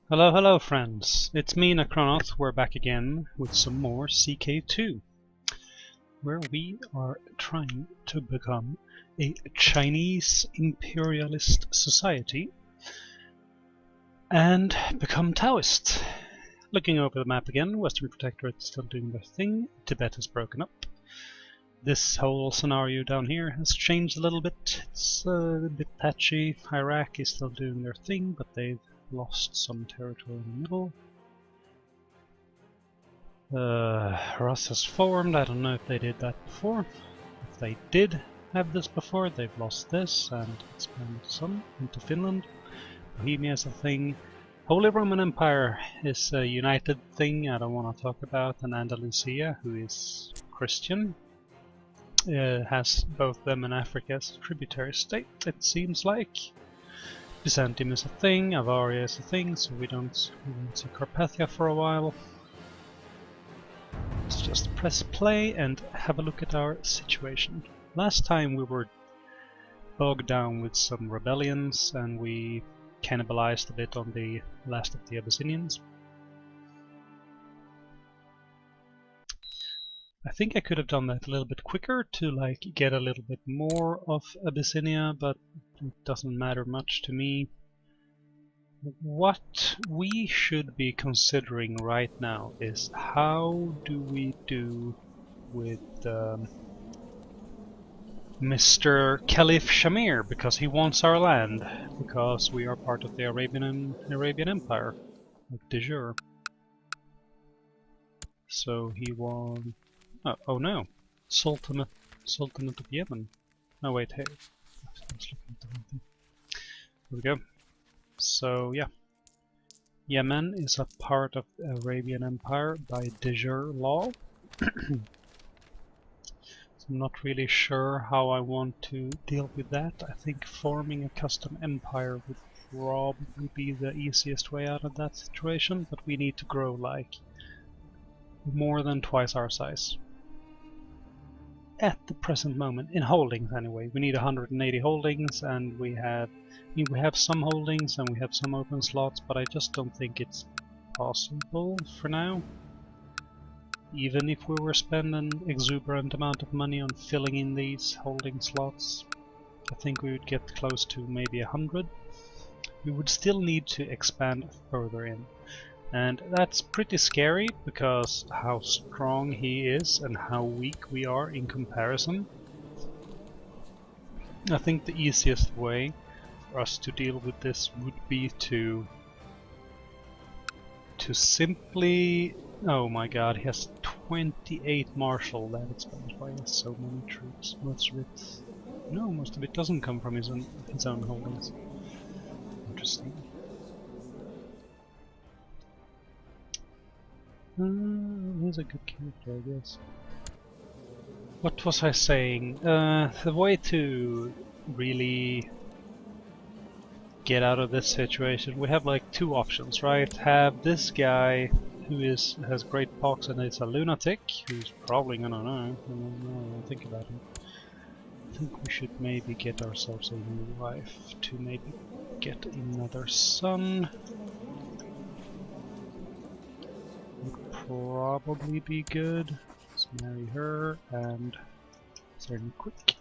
Hello, hello friends, it's me Necronoth. We're back again with some more CK2, where we are trying to become a Chinese imperialist society and become Taoist. Looking over the map again, Western Protectorate is still doing their thing, Tibet has broken up. This whole scenario down here has changed a little bit, it's a bit patchy. Iraq is still doing their thing, but they've lost some territory in the middle. Rus has formed. I don't know if they did that before. If they did have this before, they've lost this and expanded some into Finland. Bohemia is a thing. Holy Roman Empire is a united thing I don't want to talk about, and Andalusia, who is Christian, has both them and Africa as a tributary state, it seems like. Byzantium is a thing, Avaria is a thing, so we won't see Carpathia for a while. Let's just press play and have a look at our situation. Last time we were bogged down with some rebellions and we cannibalized a bit on the last of the Abyssinians. I think I could have done that a little bit quicker to get a little bit more of Abyssinia, but it doesn't matter much to me. What we should be considering right now is how do we do with Mr. Caliph Shamir, because he wants our land, because we are part of the Arabian Empire, like de jure. So he won. Oh no, Sultanate of Yemen. No wait, hey, I was looking at the wrong thing. Here we go. So yeah, Yemen is a part of the Arabian Empire by de jure law. So I'm not really sure how I want to deal with that. I think forming a custom empire would probably be the easiest way out of that situation, but we need to grow like more than twice our size. At the present moment, in holdings anyway, we need 180 holdings, and we have some holdings and we have some open slots, but I just don't think it's possible for now. Even if we were spending an exuberant amount of money on filling in these holding slots, I think we would get close to maybe 100. We would still need to expand further in. And that's pretty scary, because how strong he is and how weak we are in comparison. I think the easiest way for us to deal with this would be to simply... Oh my god, he has 28 martial. That explains why he has so many troops. Most of it... No, most of it doesn't come from his own holdings. Interesting. He's a good character, I guess. What was I saying? The way to really get out of this situation, we have like two options, right? Have this guy who has great pox and is a lunatic, who's probably gonna know. I don't think about him. I think we should maybe get ourselves a new wife to maybe get another son. Would probably be good. Let's marry her. And is there any quick?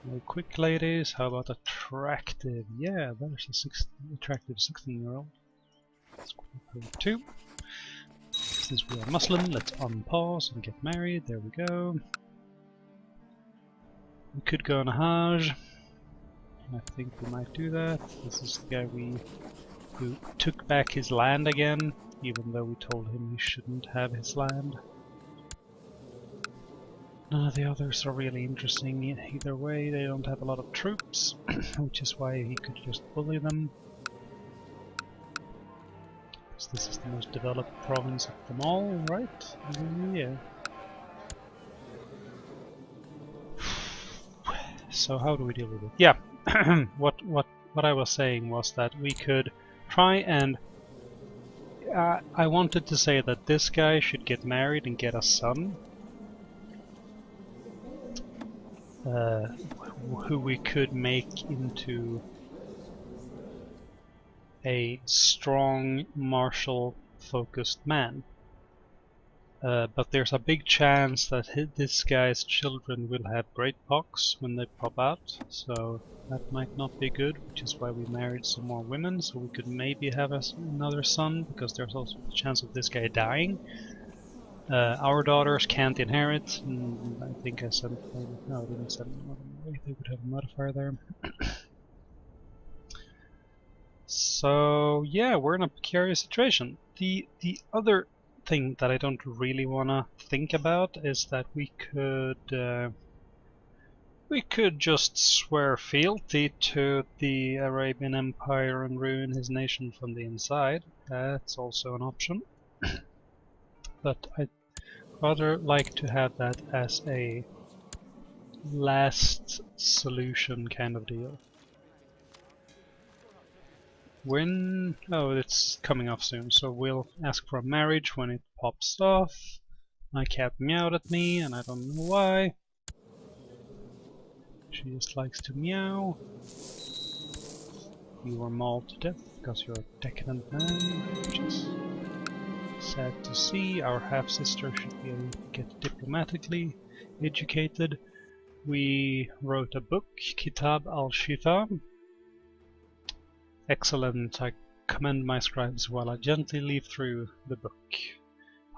No quick ladies. How about attractive? Yeah, there's a attractive 16-year-old. Let's go her too. Since we are Muslim, let's unpause and get married. There we go. We could go on a Hajj. I think we might do that. This is the guy who took back his land again, even though we told him he shouldn't have his land. None of the others are really interesting either way. They don't have a lot of troops, which is why he could just bully them. Because this is the most developed province of them all, right? Yeah. So how do we deal with it? Yeah, what I was saying was that we could try and... I wanted to say that this guy should get married and get a son. Who we could make into a strong martial focused man. But there's a big chance that this guy's children will have great pox when they pop out, so that might not be good, which is why we married some more women, so we could maybe have another son, because there's also a chance of this guy dying. Our daughters can't inherit, and I think I said, no, I didn't say they would have a modifier there. So yeah, we're in a precarious situation. The other thing that I don't really want to think about is that we could just swear fealty to the Arabian Empire and ruin his nation from the inside. That's also an option. But I'd rather like to have that as a last solution kind of deal. When... oh, it's coming off soon, so we'll ask for a marriage when it pops off. My cat meowed at me, and I don't know why. She just likes to meow. You were mauled to death because you're a decadent man, which is sad to see. Our half-sister should be able to get diplomatically educated. We wrote a book, Kitab al-Shifa. Excellent, I commend my scribes while I gently leaf through the book.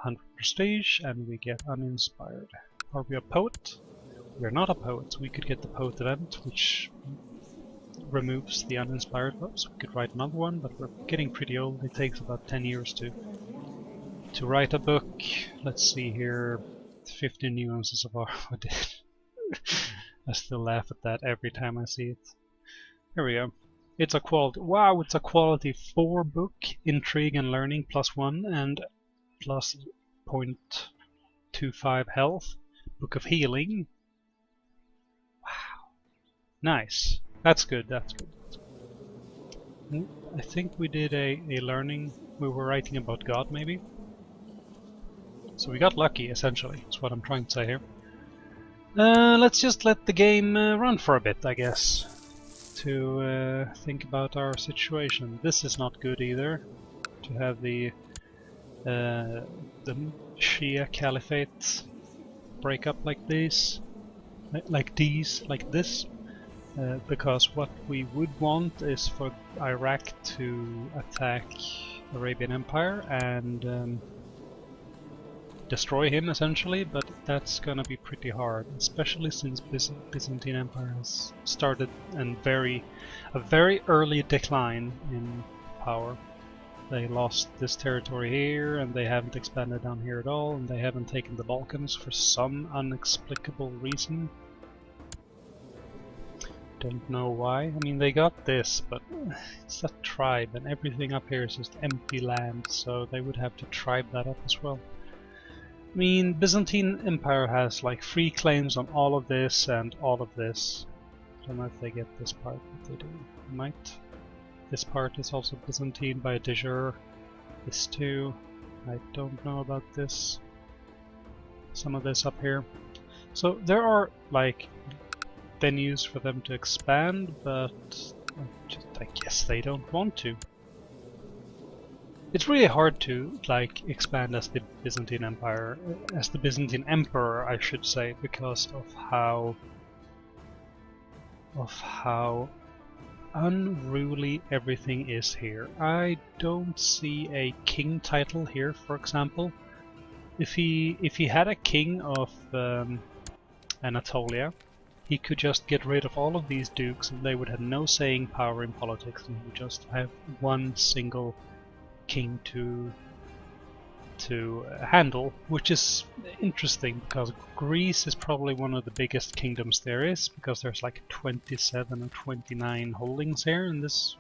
100 prestige, and we get uninspired. Are we a poet? We are not a poet. We could get the poet event, which removes the uninspired votes. We could write another one, but we're getting pretty old. It takes about 10 years to write a book. Let's see here. 15 nuances of art. I still laugh at that every time I see it. Here we go. It's a quality. Wow, it's a quality 4 book. Intrigue and learning +1 and plus 0.25 health. Book of healing. Wow, nice. That's good. That's good. I think we did a learning. We were writing about God, maybe. So we got lucky, essentially. That's what I'm trying to say here. Let's just let the game run for a bit, I guess, to think about our situation. This is not good either, to have the Shia Caliphate break up like this, because what we would want is for Iraq to attack Arabian Empire and destroy him, essentially, but that's gonna be pretty hard, especially since Byzantine Empire has started a very early decline in power. They lost this territory here, and they haven't expanded down here at all, and they haven't taken the Balkans for some inexplicable reason. Don't know why. I mean, they got this, but it's a tribe, and everything up here is just empty land, so they would have to tribe that up as well. I mean, Byzantine Empire has like free claims on all of this and all of this. I don't know if they get this part, but they do. They might. This part is also Byzantine by de jure. This too. I don't know about this. Some of this up here. So there are like venues for them to expand, but I guess they don't want to. It's really hard to like expand as the Byzantine Empire, as the Byzantine Emperor, I should say, because of how unruly everything is here. I don't see a king title here, for example. If he had a king of Anatolia, he could just get rid of all of these dukes, and they would have no saying power in politics, and he would just have one single king to handle, which is interesting because Greece is probably one of the biggest kingdoms there is, because there's like 27 or 29 holdings here in this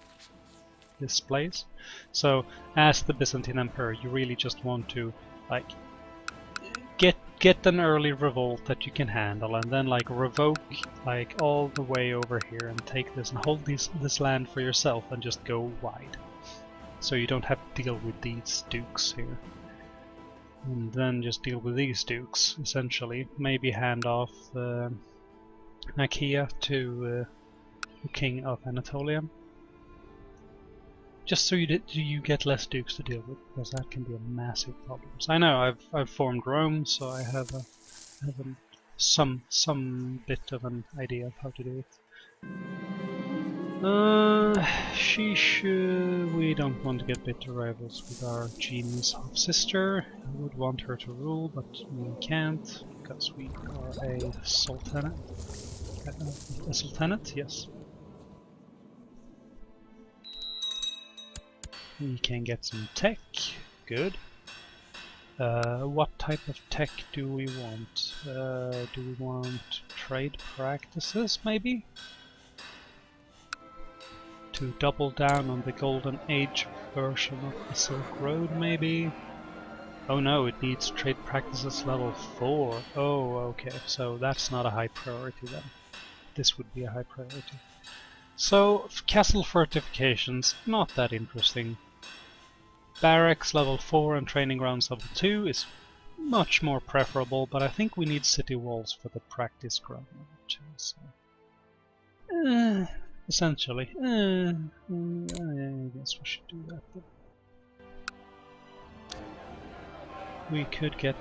place. So as the Byzantine Emperor, you really just want to like get an early revolt that you can handle, and then like revoke like all the way over here and take this and hold this land for yourself and just go wide. So you don't have to deal with these dukes here. And then just deal with these dukes, essentially. Maybe hand off Nakia to the king of Anatolia. Just so you get less dukes to deal with, because that can be a massive problem. So I know I've formed Rome, so I have some bit of an idea of how to do it. We don't want to get bitter rivals with our genius half sister. I would want her to rule, but we can't because we are a sultanate. A sultanate, yes. We can get some tech. Good. What type of tech do we want? Do we want trade practices, maybe? To double down on the Golden Age version of the Silk Road, maybe? Oh no, it needs trade practices level 4. Oh, okay, so that's not a high priority then. This would be a high priority. So, castle fortifications, not that interesting. Barracks level 4 and training grounds level 2 is much more preferable, but I think we need city walls for the practice ground level 2. So. Essentially. I guess we should do that then. We could get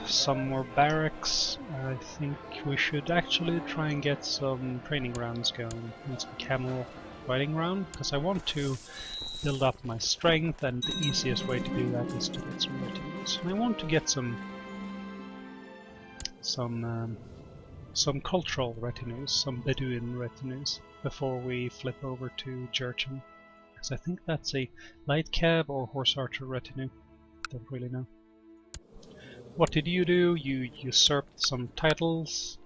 some more barracks. I think we should actually try and get some training grounds going. And some camel riding ground, because I want to build up my strength, and the easiest way to do that is to get some retinues. And I want to get some cultural retinues, some Bedouin retinues, before we flip over to Jurchen. Because I think that's a light cab or horse archer retinue. Don't really know. What did you do? You usurped some titles.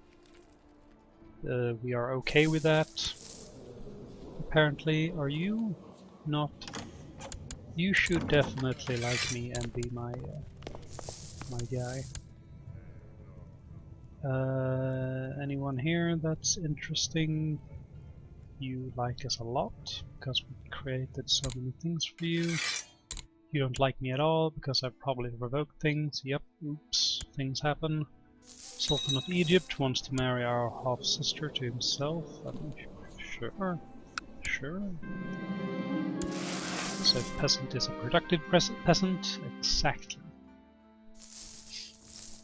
We are okay with that. Apparently, are you not? You should definitely like me and be my guy. Anyone here that's interesting? You like us a lot because we created so many things for you. You don't like me at all because I've probably revoked things. Yep, oops, things happen. Sultan of Egypt wants to marry our half-sister to himself. I mean, sure. So peasant is a productive peasant, exactly.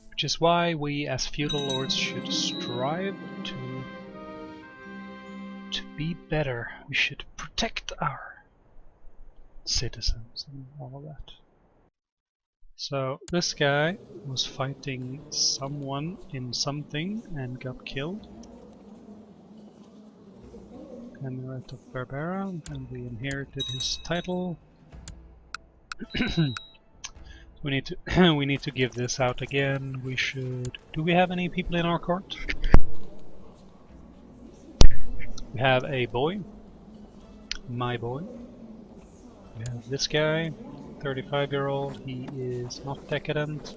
Which is why we as feudal lords should strive to be better. We should protect our citizens and all of that. So this guy was fighting someone in something and got killed. Emirate of Berbera, and we inherited his title. We need to give this out again. We should. Do we have any people in our court? We have a boy. My boy. We have this guy, 35-year-old. He is not decadent.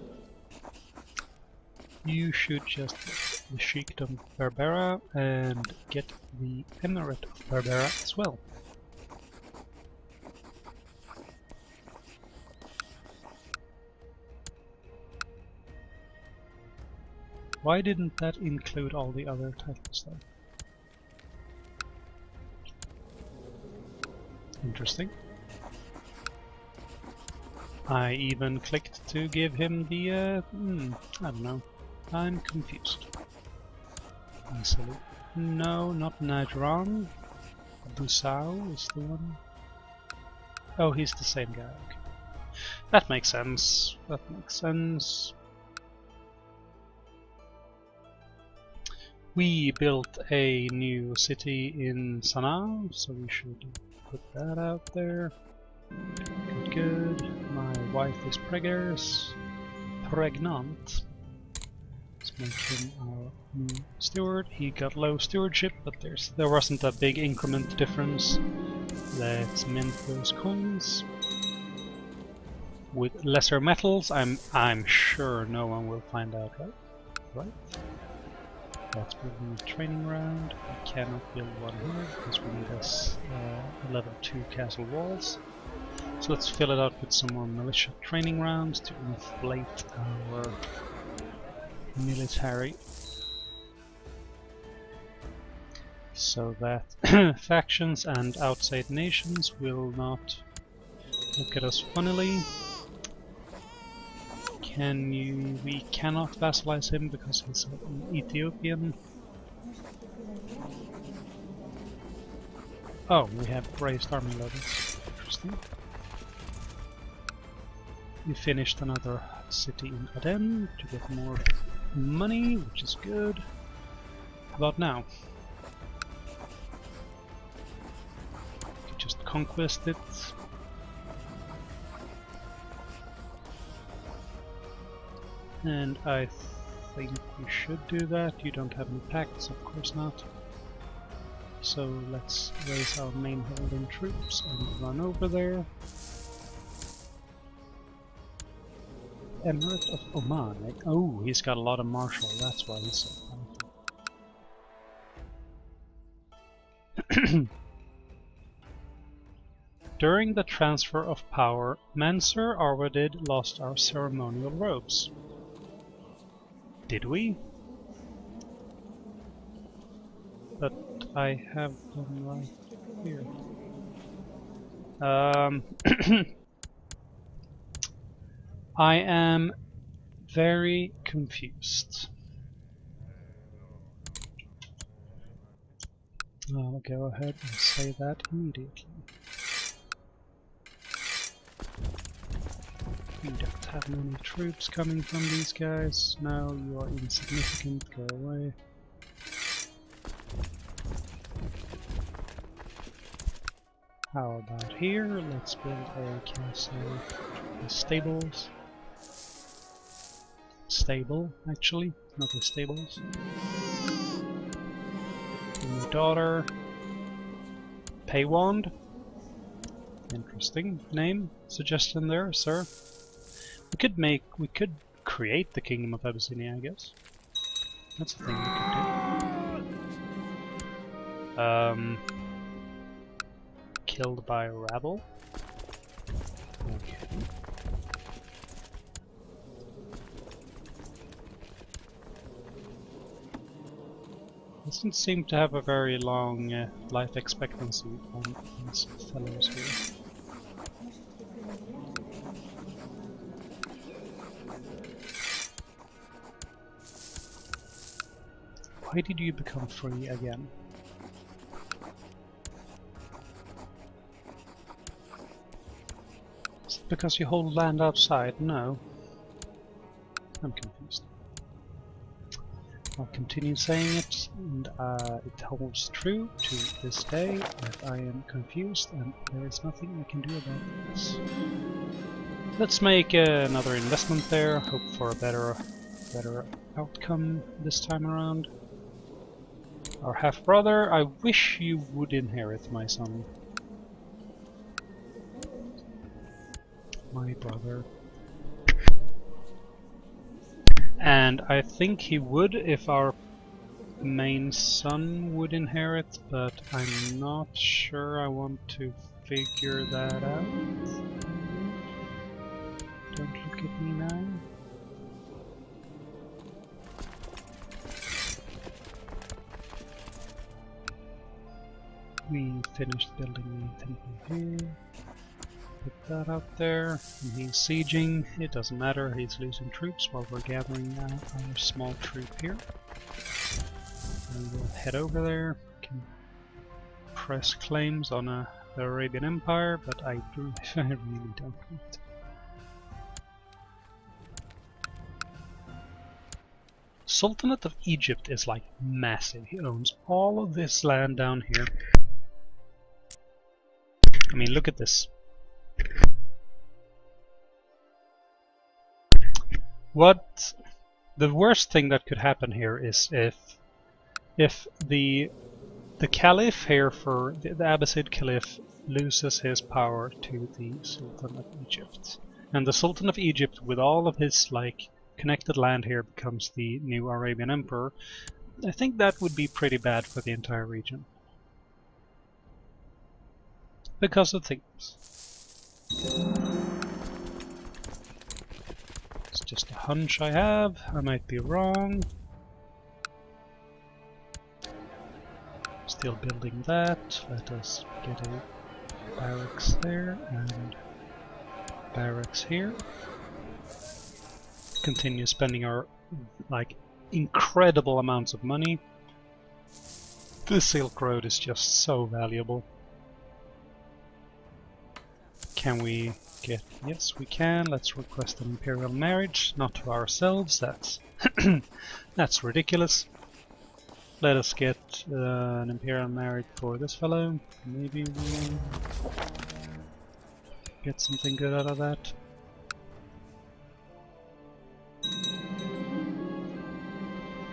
You should just get the Sheikdom of Berbera and get the Emirate of Berbera as well. Why didn't that include all the other titles though? Interesting. I even clicked to give him the, I don't know. I'm confused. Easily. No, not Najran. Busau is the one. Oh, he's the same guy. Okay. That makes sense. That makes sense. We built a new city in Sana'a, so we should put that out there. Good, good. My wife is pregnant. Let's make him our new steward. He got low stewardship, but there wasn't a big increment difference. Let's mint those coins. With lesser metals, I'm sure no one will find out, right? Let's build a training ground. We cannot build one here because we need a level 2 castle walls. So let's fill it out with some more militia training grounds to inflate our military. so that factions and outside nations will not look at us funnily. We cannot vassalize him because he's an Ethiopian. Oh, we have raised army levels. Interesting. We finished another city in Aden to get more money, which is good. How about now? We could just conquest it. And I think we should do that. You don't have any pacts, of course not. So let's raise our main holding troops and run over there. Emirate of Oman. Oh, he's got a lot of martial, that's why he's so powerful. During the transfer of power, Mansur Arwadid lost our ceremonial robes. Did we? But I have them right here. I am very confused. I'll go ahead and say that immediately. We don't have many troops coming from these guys. No, you are insignificant, go away. How about here? Let's build a castle with stables. Stable, actually, not the stables. New daughter. Paywand. Interesting name suggestion there, sir. We could create the Kingdom of Abyssinia, I guess. That's a thing we could do. Killed by rabble. Okay. Doesn't seem to have a very long life expectancy on these fellows here. Why did you become free again? Is it because you hold land outside? No. I'm confused. I'll continue saying it, and it holds true to this day that I am confused and there is nothing I can do about this. Let's make another investment there, hope for a better outcome this time around. Our half-brother, I wish you would inherit, my son. My brother. And I think he would if our main son would inherit, but I'm not sure I want to figure that out. Don't look at me now. We finished building the temple here. Put that out there. And he's sieging. It doesn't matter, he's losing troops while we're gathering our small troop here. And we'll head over there. Can press claims on the Arabian Empire, but I really don't want to. Sultanate of Egypt is like massive. He owns all of this land down here. I mean, look at this. What the worst thing that could happen here is if the Caliph here for the Abbasid Caliph loses his power to the Sultan of Egypt, and the Sultan of Egypt with all of his like connected land here becomes the new Arabian Emperor. I think that would be pretty bad for the entire region. Because of things. It's just a hunch I have, I might be wrong. Is Still building that. Let us get a barracks there and barracks here. Continue spending our like incredible amounts of money. The Silk Road is just so valuable. Can we get... Yes, we can. Let's request an imperial marriage. Not to ourselves, that's that's ridiculous. Let us get an imperial marriage for this fellow. Maybe we'll get something good out of that.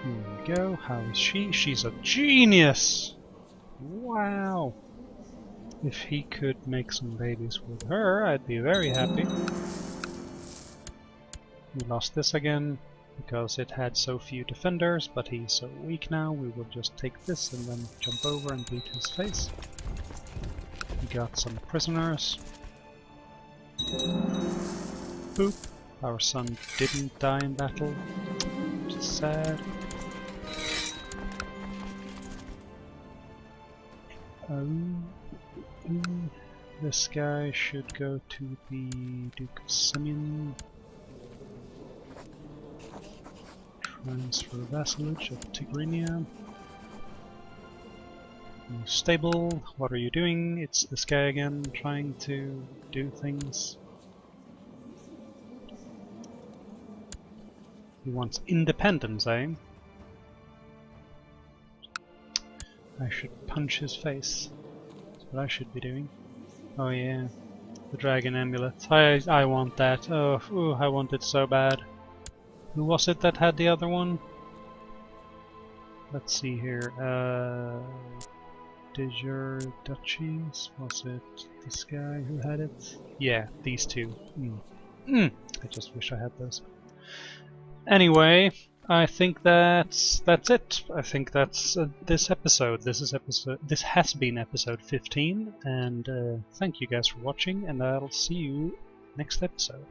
Here we go. How is she? She's a genius! Wow! If he could make some babies with her, I'd be very happy. We lost this again because it had so few defenders, but he's so weak now. We will just take this and then jump over and beat his face. We got some prisoners. Boop. Our son didn't die in battle, which is sad. This guy should go to the Duke of Simeon. Transfer vassalage of Tigrinia. Stable, what are you doing? It's this guy again, trying to do things. He wants independence, eh? I should punch his face. That's what I should be doing. Oh yeah, the dragon amulet. I want that. Oh, ooh, I want it so bad. Who was it that had the other one? Let's see here. Diger Duchies? Was it this guy who had it? Yeah, these two. I just wish I had those. Anyway, I think that's it. I think that's this episode. This has been episode 15, and thank you guys for watching, and I'll see you next episode.